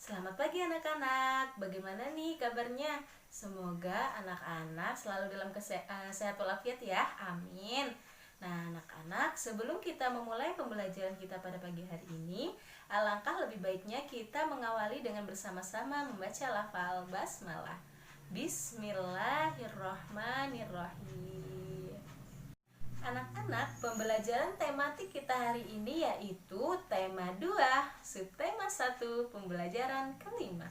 Selamat pagi anak-anak, bagaimana nih kabarnya? Semoga anak-anak selalu dalam sehat walafiat ya, amin. Nah anak-anak, sebelum kita memulai pembelajaran kita pada pagi hari ini, alangkah lebih baiknya kita mengawali dengan bersama-sama membaca lafal basmalah. Bismillahirrohmanirrohim. Anak-anak, pembelajaran tematik kita hari ini yaitu tema 2, subtema 1, pembelajaran kelima.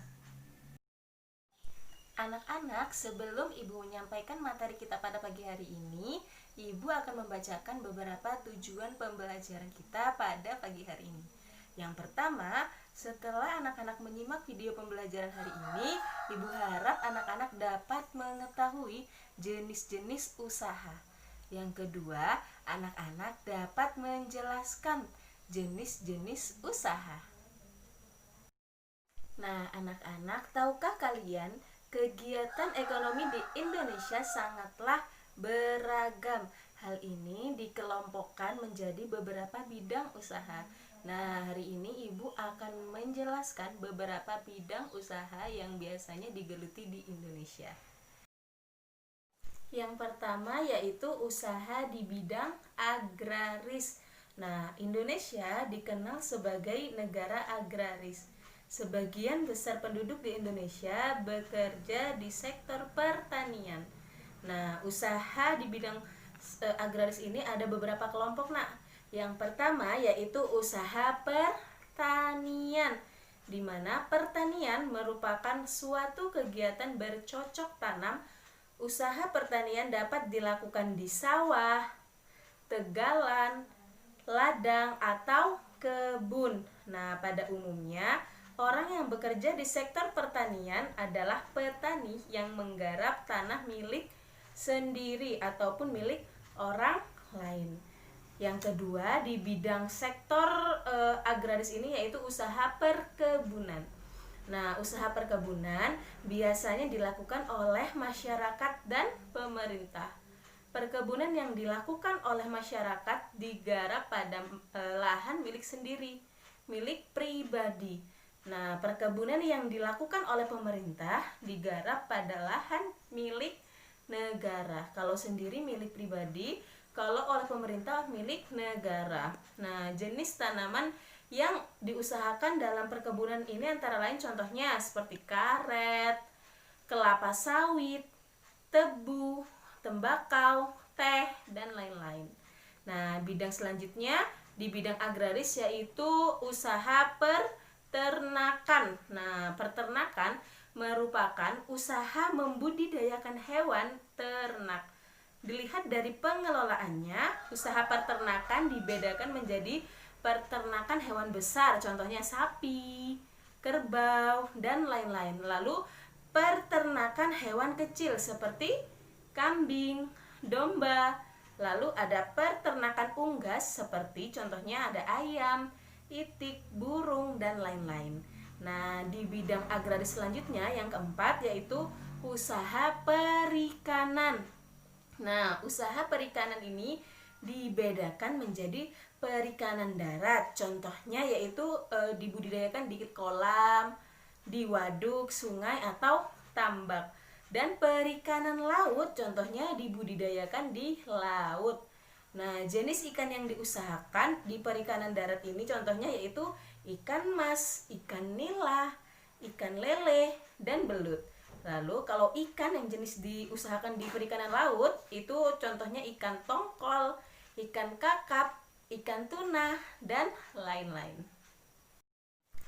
Anak-anak, sebelum Ibu menyampaikan materi kita pada pagi hari ini, Ibu akan membacakan beberapa tujuan pembelajaran kita pada pagi hari ini. Yang pertama, setelah anak-anak menyimak video pembelajaran hari ini, Ibu harap anak-anak dapat mengetahui jenis-jenis usaha. Yang kedua, anak-anak dapat menjelaskan jenis-jenis usaha. Nah, anak-anak, tahukah kalian kegiatan ekonomi di Indonesia sangatlah beragam. Hal ini dikelompokkan menjadi beberapa bidang usaha. Nah, hari ini Ibu akan menjelaskan beberapa bidang usaha yang biasanya digeluti di Indonesia. Yang pertama yaitu usaha di bidang agraris. Nah, Indonesia dikenal sebagai negara agraris. Sebagian besar penduduk di Indonesia bekerja di sektor pertanian. Nah, usaha di bidang agraris ini ada beberapa kelompok, Nak. Yang pertama yaitu usaha pertanian, di mana pertanian merupakan suatu kegiatan bercocok tanam. Usaha pertanian dapat dilakukan di sawah, tegalan, ladang, atau kebun. Nah, pada umumnya orang yang bekerja di sektor pertanian adalah petani yang menggarap tanah milik sendiri ataupun milik orang lain. Yang kedua, di bidang sektor agraris ini yaitu usaha perkebunan. Nah, usaha perkebunan biasanya dilakukan oleh masyarakat dan pemerintah. Perkebunan yang dilakukan oleh masyarakat digarap pada lahan milik sendiri, milik pribadi. Nah, perkebunan yang dilakukan oleh pemerintah digarap pada lahan milik negara. Kalau sendiri milik pribadi, kalau oleh pemerintah milik negara. Nah, jenis tanaman yang diusahakan dalam perkebunan ini antara lain contohnya seperti karet, kelapa sawit, tebu, tembakau, teh, dan lain-lain. Nah, bidang selanjutnya di bidang agraris yaitu usaha peternakan. Nah, peternakan merupakan usaha membudidayakan hewan ternak. Dilihat dari pengelolaannya, usaha peternakan dibedakan menjadi peternakan hewan besar, contohnya sapi, kerbau, dan lain-lain. Lalu peternakan hewan kecil seperti kambing, domba. Lalu ada peternakan unggas seperti contohnya ada ayam, itik, burung, dan lain-lain. Nah, di bidang agraris selanjutnya yang keempat yaitu usaha perikanan. Nah, usaha perikanan ini dibedakan menjadi perikanan darat. Contohnya yaitu dibudidayakan di kolam, di waduk, sungai, atau tambak. Dan perikanan laut contohnya dibudidayakan di laut. Nah, jenis ikan yang diusahakan di perikanan darat ini contohnya yaitu ikan mas, ikan nila, ikan lele, dan belut. Lalu kalau ikan yang jenis diusahakan di perikanan laut itu contohnya ikan tongkol, ikan kakap, ikan tuna, dan lain-lain.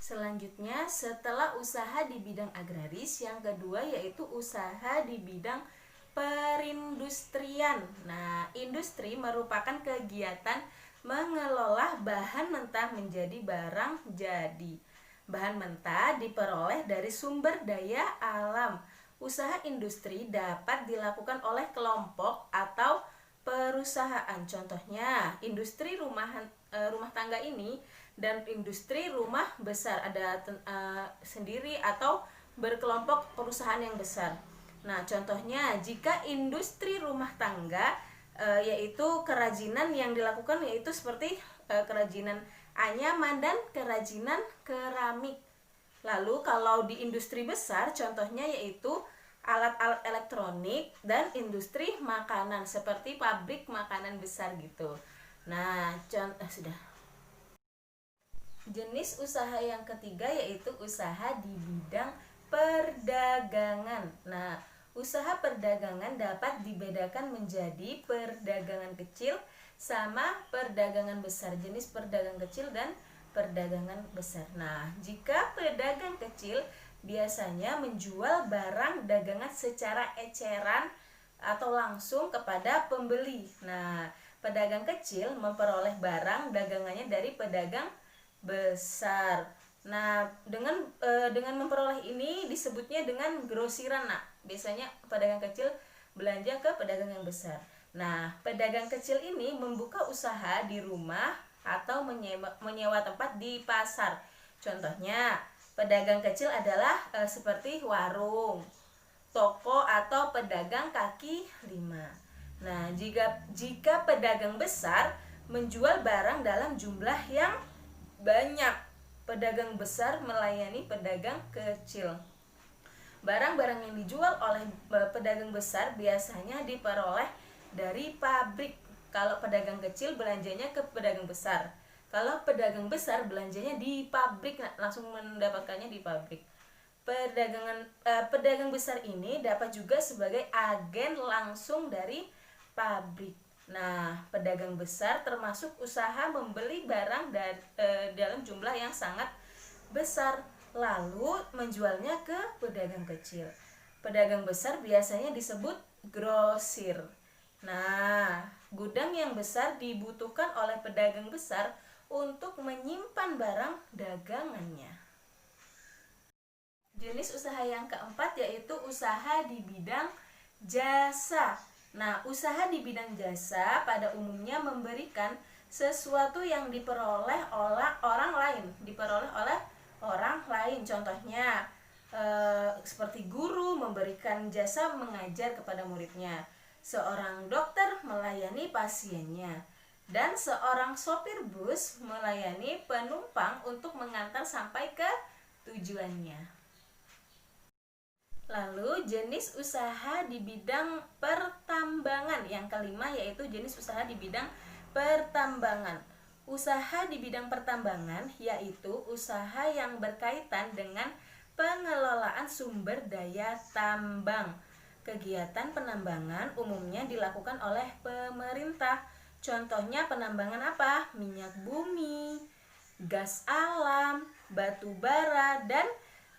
Selanjutnya, setelah usaha di bidang agraris, yang kedua yaitu usaha di bidang perindustrian. Nah, industri merupakan kegiatan mengelola bahan mentah menjadi barang jadi. Bahan mentah diperoleh dari sumber daya alam. Usaha industri dapat dilakukan oleh kelompok atau perusahaan. Contohnya, industri rumah tangga ini dan industri rumah besar ada sendiri atau berkelompok perusahaan yang besar. Nah, contohnya jika industri rumah tangga yaitu kerajinan yang dilakukan yaitu seperti kerajinan anyaman dan kerajinan keramik. Lalu kalau di industri besar contohnya yaitu alat-alat elektronik dan industri makanan seperti pabrik makanan besar gitu. Nah, sudah. Jenis usaha yang ketiga yaitu usaha di bidang perdagangan. Nah, usaha perdagangan dapat dibedakan menjadi perdagangan kecil sama perdagangan besar. Jenis perdagangan kecil dan perdagangan besar. Nah, jika pedagang kecil biasanya menjual barang dagangan secara eceran atau langsung kepada pembeli. Nah, pedagang kecil memperoleh barang dagangannya dari pedagang besar. Nah, dengan memperoleh ini disebutnya dengan grosiran. Nah, biasanya pedagang kecil belanja ke pedagang yang besar. Nah, pedagang kecil ini membuka usaha di rumah atau menyewa tempat di pasar. Contohnya, pedagang kecil adalah seperti warung, toko atau pedagang kaki lima. Nah, jika pedagang besar menjual barang dalam jumlah yang banyak, pedagang besar melayani pedagang kecil. Barang-barang yang dijual oleh pedagang besar biasanya diperoleh dari pabrik. Kalau pedagang kecil belanjanya ke pedagang besar. Kalau pedagang besar belanjanya di pabrik, langsung mendapatkannya di pabrik. Pedagang besar ini dapat juga sebagai agen langsung dari pabrik. Nah, pedagang besar termasuk usaha membeli barang dalam jumlah yang sangat besar, lalu menjualnya ke pedagang kecil. Pedagang besar biasanya disebut grosir. Nah, gudang yang besar dibutuhkan oleh pedagang besar untuk menyimpan barang dagangannya. Jenis usaha yang keempat yaitu usaha di bidang jasa. Nah, usaha di bidang jasa pada umumnya memberikan sesuatu yang diperoleh oleh orang lain. Contohnya, seperti guru memberikan jasa mengajar kepada muridnya, seorang dokter melayani pasiennya, dan seorang sopir bus melayani penumpang untuk mengantar sampai ke tujuannya. Lalu jenis usaha di bidang pertambangan. Yang kelima yaitu jenis usaha di bidang pertambangan. Usaha di bidang pertambangan yaitu usaha yang berkaitan dengan pengelolaan sumber daya tambang. Kegiatan penambangan umumnya dilakukan oleh pemerintah. Contohnya penambangan apa? Minyak bumi, gas alam, batu bara, dan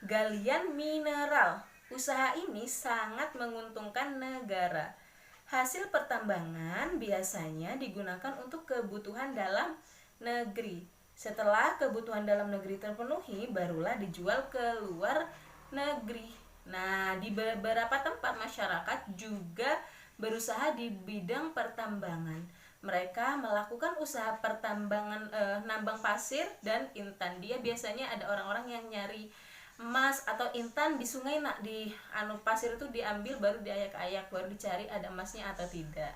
galian mineral. Usaha ini sangat menguntungkan negara. Hasil pertambangan biasanya digunakan untuk kebutuhan dalam negeri. Setelah kebutuhan dalam negeri terpenuhi, barulah dijual ke luar negeri. Nah, di beberapa tempat masyarakat juga berusaha di bidang pertambangan. Mereka melakukan usaha pertambangan nambang pasir dan intan. Dia biasanya ada orang-orang yang nyari emas atau intan di sungai. Nak di pasir itu diambil baru diayak-ayak, baru dicari ada emasnya atau tidak.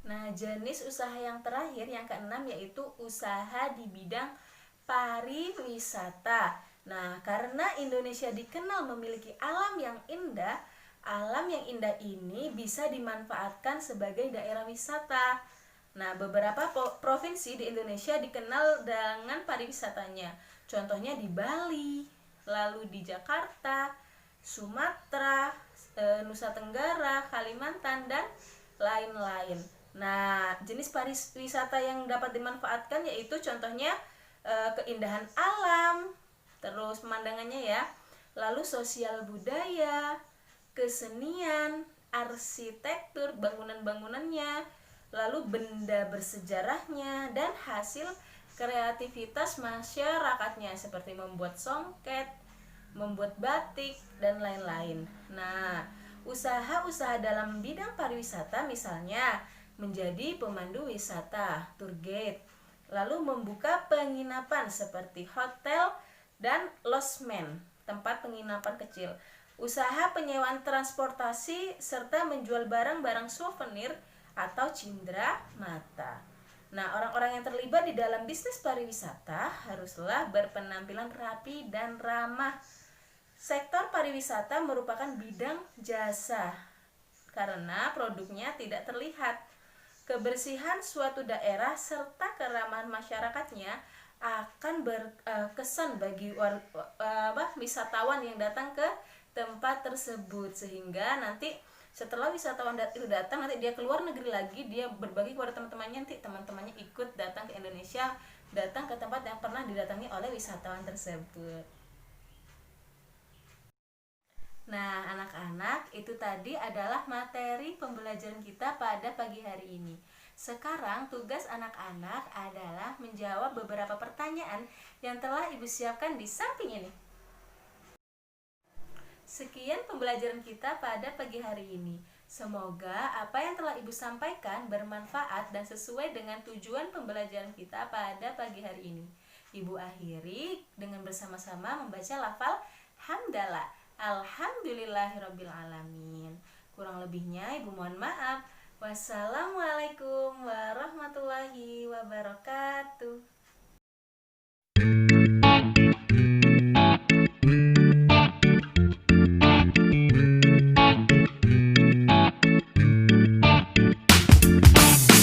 Nah, jenis usaha yang terakhir yang keenam yaitu usaha di bidang pariwisata. Nah, karena Indonesia dikenal memiliki alam yang indah ini bisa dimanfaatkan sebagai daerah wisata. Nah, beberapa provinsi di Indonesia dikenal dengan pariwisatanya. Contohnya di Bali, lalu di Jakarta, Sumatera, Nusa Tenggara, Kalimantan, dan lain-lain. Nah, jenis pariwisata yang dapat dimanfaatkan yaitu contohnya keindahan alam, terus pemandangannya ya, lalu sosial budaya, kesenian, arsitektur, bangunan-bangunannya, lalu benda bersejarahnya, dan hasil kreativitas masyarakatnya seperti membuat songket, membuat batik, dan lain-lain. Nah, usaha-usaha dalam bidang pariwisata misalnya menjadi pemandu wisata, tour guide, lalu membuka penginapan seperti hotel dan lodgement, tempat penginapan kecil, usaha penyewaan transportasi, serta menjual barang-barang souvenir atau cindera mata. Nah, orang-orang yang terlibat di dalam bisnis pariwisata haruslah berpenampilan rapi dan ramah. Sektor pariwisata merupakan bidang jasa karena produknya tidak terlihat. Kebersihan suatu daerah serta keramahan masyarakatnya akan berkesan bagi wisatawan yang datang ke tempat tersebut, sehingga nanti setelah wisatawan itu datang, nanti dia keluar negeri lagi, dia berbagi kepada teman-temannya, nanti teman-temannya ikut datang ke Indonesia, datang ke tempat yang pernah didatangi oleh wisatawan tersebut. Nah, anak-anak, itu tadi adalah materi pembelajaran kita pada pagi hari ini. Sekarang tugas anak-anak adalah menjawab beberapa pertanyaan yang telah Ibu siapkan di samping ini. Sekian pembelajaran kita pada pagi hari ini. Semoga apa yang telah Ibu sampaikan bermanfaat dan sesuai dengan tujuan pembelajaran kita pada pagi hari ini. Ibu akhiri dengan bersama-sama membaca lafal hamdalah. Alhamdulillahirrabbilalamin. Kurang lebihnya Ibu mohon maaf. Wassalamualaikum warahmatullahi wabarakatuh.